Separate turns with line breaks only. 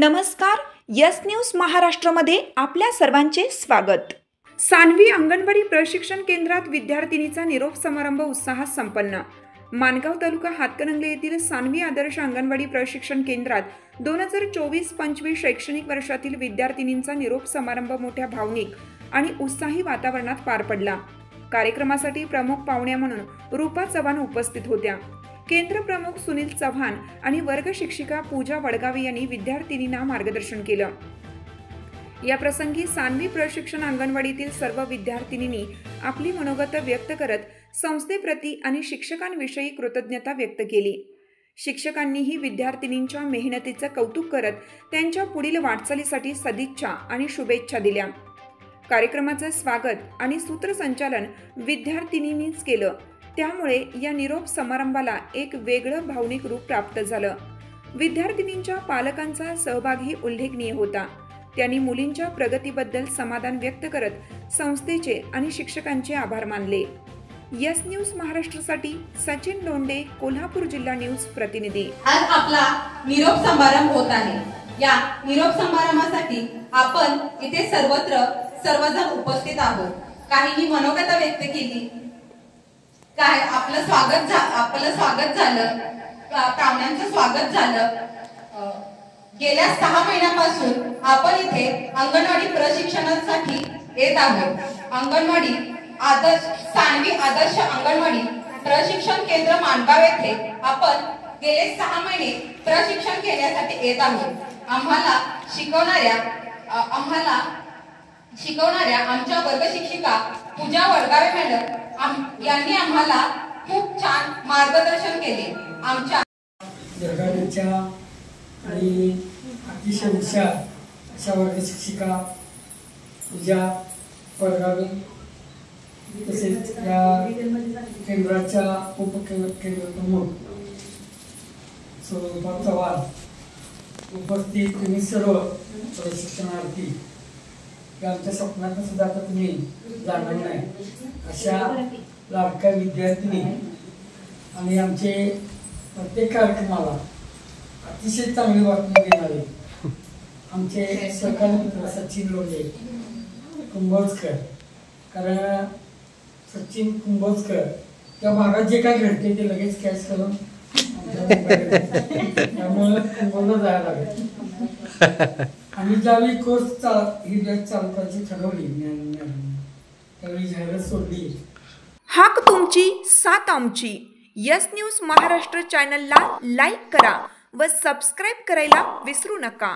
नमस्कार, yes news महाराष्ट्रामध्ये आपल्या सर्वांचे स्वागत। सानवी अंगणवाडी प्रशिक्षण केंद्रात विद्यार्थिनीचा निरोप समारंभ उत्साहात संपन्न। मानगाव तालुका हातकणंगले येथील सानवी आदर्श अंगणवाडी प्रशिक्षण केंद्रात 2024-25 शैक्षणिक वर्षातील विद्यार्थिनींचा निरोप समारंभ मोठ्या भावनिक आणि उत्साही वातावरणात पार पडला। कार्यक्रमासाठी प्रमुख पाहुण्या म्हणून रूपा चव्हाण उपस्थित होत्या। केंद्र प्रमुख सुनील चव्हाण आणि वर्ग शिक्षिका पूजा वडगावे यांनी विद्यार्थिनींना मार्गदर्शन केलं। या प्रसंगी सानवी प्रशिक्षण अंगणवाडीतील सर्व विद्यार्थिनींनी आपली मनोगत व्यक्त करत संस्थेप्रती आणि शिक्षकांविषयी कृतज्ञता व्यक्त केली। शिक्षकांनीही विद्यार्थिनींच्या मेहनतीचं कौतुक करत त्यांच्या पुढील वाटचालीसाठी सदिच्छा आणि शुभेच्छा दिल्या। कार्यक्रमाचं स्वागत आणि सूत्रसंचालन विद्यार्थिनींनीच केलं, त्यामुळे या निरोप समारंभाला एक वेगळं भावनिक रूप प्राप्त झालं। विद्यार्थिनींच्या पालकांचा सहभागही उल्लेखनीय होता। त्यांनी मुलींच्या प्रगतीबद्दल समाधान व्यक्त करत संस्थेचे आणि शिक्षकांचे आभार मानले। यस न्यूज महाराष्ट्रासाठी सचिन लोंढे, कोल्हापूर जिल्हा न्यूज प्रतिनिधी।
आज आपला निरोप समारंभ होत आहे। या निरोप समारंभासाठी आपण इथे सर्वजण उपस्थित आहोत। काहींनी मनोगत व्यक्त केली, काय आपलं स्वागत झालं, पाहुण्यांचं स्वागत झालं। गेल्या 6 महिन्यापासून आपण इथे अंगणवाडी प्रशिक्षणासाठी येत आहोत। अंगणवाडी सानवी आदर्श अंगणवाडी प्रशिक्षण केंद्र मानगाव येथे आपण गेले 6 महिने प्रशिक्षण घेण्यासाठी येत आहोत। आम्हाला शिकवणाऱ्या आमच्या वर्ग शिक्षिका पूजा वडगावे मॅडम यांनी आम्हाला खूप छान मार्गदर्शन केले। आमच्या
जगाच्या आणि अतिशय हुशार अशा वर्ग शिक्षिका पूजा वडगावे, तसेच या केंद्राच्या उपकेंद्र प्रमुख रूपा चव्हाण, उपस्थित तुम्ही सर्व प्रशिक्षणार्थी, आमच्या स्वप्नात सुद्धा आता तुम्ही जाणार नाही अशा लाडक्या विद्यार्थिनी आणि आमचे प्रत्येक कार्यक्रमाला अतिशय चांगली बातमी देणारे आमचे सहकारी मित्र सचिन लोंढे कुंभोजकर, कारण सचिन कुंभोजकर त्या भागात जे काय घडते ते लगेच कॅच करून त्यामुळे कुंभोजला जायला लागेल। आणि ज्यावेळी कोर्स ही बॅच चालू करायची ठरवली त्यावेळी जाहिरात सोडली।
हाक तुमची साथ आमची। यस न्यूज महाराष्ट्र चॅनलला लाईक करा व सबस्क्राईब करायला विसरू नका।